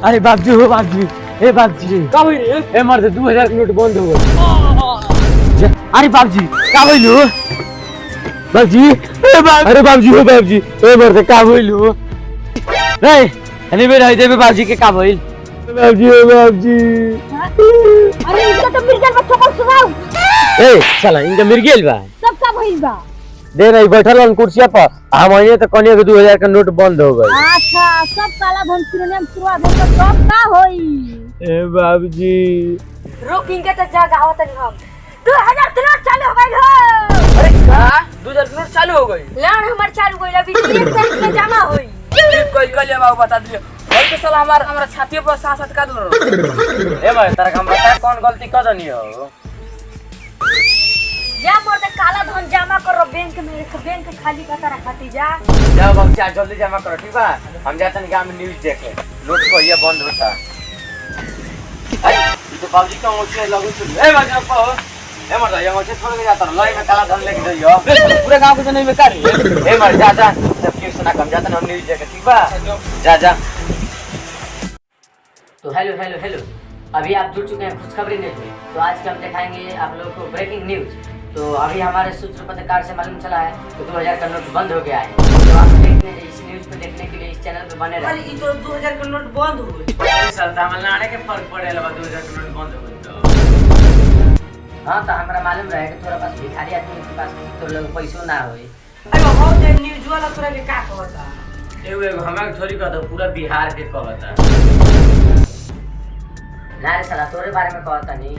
अरे बाबजी हो बाबजी, ए बाबजी का भइल रे? ए मर्द 2000 के नोट बंद हो गए। अरे बाबजी का भइलु बाबजी? अरे बाबजी हो बाबजी, ए मर्द का भइलु रे? अनि बे रहि देबे बाबजी के का भइल? बाबजी हो बाबजी। अरे इनका तो मिल गया, बच्चों को सुनाओ। ए साला इनका मिल गेल बा। सब का भइल बा? दे रही बैठल हन कुर्सिया पर, हम आइए तो कनिया के 2000 का नोट बंद हो गए। अच्छा सब काला धन सिरोनियम शुरुआ दे तो सब का होई? ए बाबजी रुक इनके तो जगह आवत नहीं हम। 2000 के नोट चालू हो गइल हो। अरे का 2000 के नोट चालू हो गई? लान हमर चालू गइल, अभी 1 तारीख में जमा होई। ठीक कोई कल बाबू बता दियो। और तो साला हमारा छाती पर सांस अटका दलो। ए भाई तारा हम बता कौन गलती कर दनी हो? जा मोर ते काला धन जमा करो बैंक में, बैंक खाली का तरह खाती जा। जाओ बाबू चार जल्दी जमा करो, ठीक बा? हम जाते हैं गांव में न्यूज़ देखे, नोट को ये बंद होता। अरे तो बाबूजी का मुझे लागू सुन। ए बाबू को ए मर जा, ये मुझे छोड़ के जाता लई में काला धन लेके जाइयो। पूरे गांव को जने में कर ए मर जा जा, सब क्यों सुना कम जाते हम न्यूज़ देखे, ठीक बा? जा जा। तो हेलो हेलो हेलो, अभी आप जुड़ चुके हैं खुशखबरी न्यूज में। तो आज के हम दिखाएंगे आप लोगों को ब्रेकिंग न्यूज। तो अभी हमारे सूत्र पत्रकार से मालूम चला है कि 2000 का नोट बंद हो गया है। तो आप देखने इस न्यूज को देखने के लिए इस चैनल पे बने रहे। अरे ये तो 2000 का नोट बंद हो गई। सर तमिलनाडु के फर्क पड़े लगा 2000 का नोट बंद हो गई तो। हाँ तो हमारा मालूम रहे कि थोड़ा पास भिखारी आदमी के पास तो लोग पैसों ना होए। अरे बहुत जे न्यूज वाला तोरा के का कहता? एगो हमारे थोड़ी कहता, पूरा बिहार के कहता। ना रे साला तोरे बारे में कहता नहीं।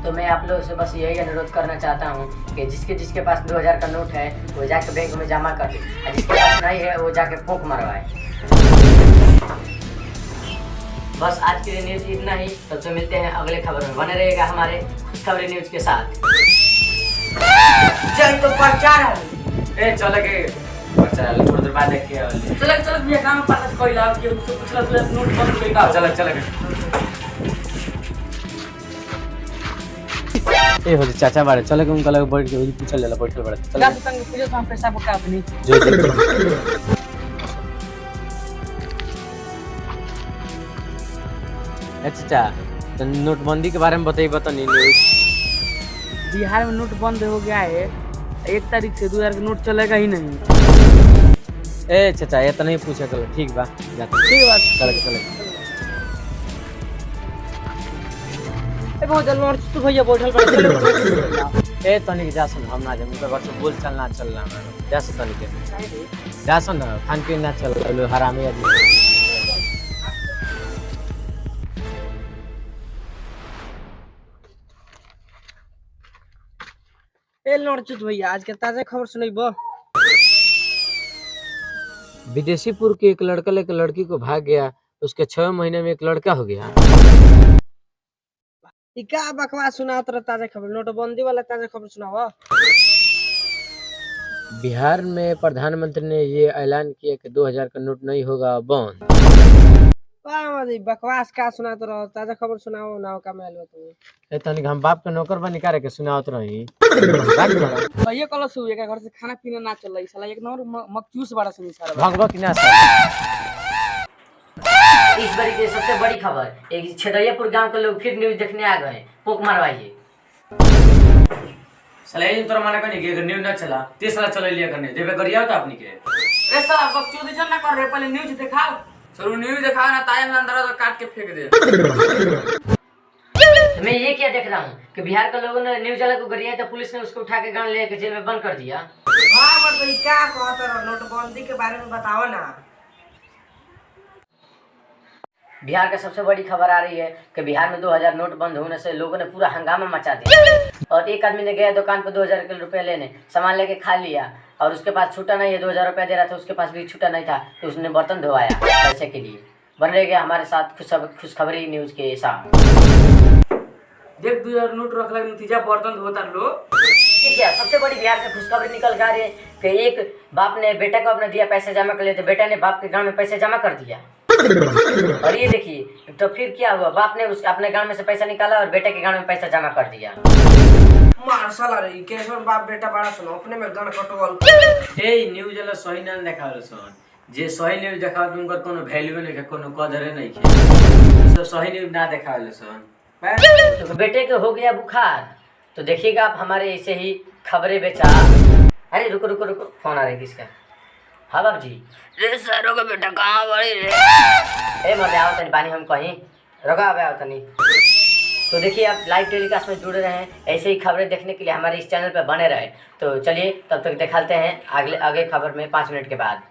तो मैं आप लोगों से बस यही अनुरोध करना चाहता हूँ कि जिसके जिसके पास 2000 का नोट है वो जाके बैंक में जमा कर दे, और जिसके पास नहीं है वो जाके फूंक मरवाए। बस आज के लिए न्यूज इतना ही। तो मिलते हैं अगले खबर में, बने रहेगा हमारे खुशखबरी न्यूज के साथ। जय तो प्रचार है। ए चल के प्रचार थोड़ी देर बाद देख के चल भैया गांव में पता कोइला के उससे पूछला तो नोट बंद हो गई का? चल ए हो चाचा बारे चल के उनका लगे बैठ के वही पूछल जाला, बैठल बड़ा चल जा तंग पूछो हम पैसा बका अपनी जो अच्छा तो नोटबंदी के बारे में बताइए, बतानी न्यूज। बिहार में नोट बंद हो गया है। 1 तारीख से 2000 का नोट चलेगा ही नहीं। ए चाचा ये तो नहीं पूछे कल, ठीक बा जाते ठीक बात चल ए बहुत जल्दी और तू भैया बैठल पड़े। ए तनिक जा सुन, हम ना जाए उनका घर से बोल चलना चल रहा है, जा सुन तनिक जा सुन, खान पीन ना चल हरामी आदमी। ए लड़चुत भैया आज के ताजा खबर सुनइबो। विदेशीपुर के एक लड़का लेकर लड़की को भाग गया, उसके 6 महीने में एक लड़का हो गया। ई का बकवास सुनात रहा? ताजा खबर नोटबंदी वाला ताजा खबर सुनाओ। बिहार में प्रधानमंत्री ने ये ऐलान किया कि 2000 का नोट नहीं होगा बंद। वाह बकवास का सुनात रहो, ताजा खबर सुनाओ ना का मेल तू। ए तनिक हम बाप के नौकर बनी करे के सुनावत रही। भैया कल सु एक घर से खाना पीना ना चल साला एक नंबर मकचूस बड़ा सुनी सारा भगवा की ना सर। इस बारी की सबसे बड़ी खबर, एक छेदैयापुर गांव के लोग फिर न्यूज देखने आ गए। पोक मरवाइए साला इन तोरा माने कनी के न्यूज ना चला, ते साला चले लिया करने देबे गरिया त अपनी के। रे साला बकचोदी जन ना कर रे, पहले न्यूज दिखाओ। चलो न्यूज दिखाओ ना, ताया में अंदर तो काट के फेंक दे। मैं ये क्या देख रहा हूँ कि बिहार के लोगों ने न्यूज वाला को गरिया तो पुलिस ने उसको उठा के गांव ले जेल में बंद कर दिया। हां बट भाई क्या कहत रहो नोटबंदी के बारे में बताओ ना। बिहार का सबसे बड़ी खबर आ रही है कि बिहार में 2000 नोट बंद होने से लोगों ने पूरा हंगामा मचा दिया। और एक आदमी ने गया दुकान पर 2000 के रुपए लेने, सामान लेके खा लिया और उसके पास छूटा नहीं है। 2000 रुपया दे रहा था, उसके पास भी छूटा नहीं था, तो उसने बर्तन धोवाया पैसे के लिए। बन रहेगा हमारे साथ खुशखबरी न्यूज के साथ। देख 2000 नोट रख लग नतीजा बर्तन धोता लो। ठीक है, सबसे बड़ी बिहार की खुशखबरी निकल के आ रही है कि एक बाप ने बेटे को अपने दिया पैसे जमा कर लिए, तो बेटा ने बाप के गांव में पैसे जमा कर दिया। और ये देखिए तो फिर क्या हुआ, बाप ने अपने गांव में से पैसा निकाला और बेटे के गांव में पैसा जमा कर दिया। मार साला रे केशव बाप बेटा बड़ा सुनो अपने में गन कटवल। ए न्यूज वाला सही ना देखावल सन जे सही न्यूज देखावत उनकर कोनो वैल्यू नहीं है, कोनो कदर नहीं है। सब सही न्यूज ना देखावेले सन। तो बेटे को हो गया बुखार, तो देखिएगा आप हमारे ऐसे ही खबरें बेचा। अरे रुको रुको रुको, फोन आ रहा है किसका? हाँ बाबू जी। रे सरो का बेटा कहाँ बड़ी रे? ए मर आओ तनी पानी हम कहीं रोका आओ तनी। तो देखिए आप लाइव टेलीकास्ट में जुड़े रहें, ऐसे ही खबरें देखने के लिए हमारे इस चैनल पर बने रहे। तो चलिए तब तक दिखाते हैं आगे खबर में 5 मिनट के बाद।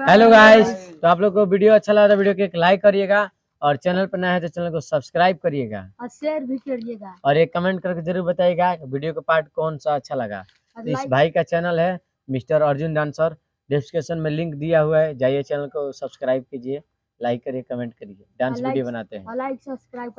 हेलो गाइस, तो आप लोग को वीडियो अच्छा लगा तो वीडियो को एक लाइक करिएगा, और चैनल पर नया है तो चैनल को सब्सक्राइब करिएगा, और शेयर भी करिएगा, और एक कमेंट करके जरूर बताइएगा वीडियो का पार्ट कौन सा अच्छा लगा। और इस लाइक भाई का चैनल है मिस्टर अर्जुन डांसर, डिस्क्रिप्शन में लिंक दिया हुआ है, जाइए चैनल को सब्सक्राइब कीजिए, लाइक करिए, कमेंट करिए, डांस लाइक- वीडियो बनाते हैं। और लाइक सब्सक्राइब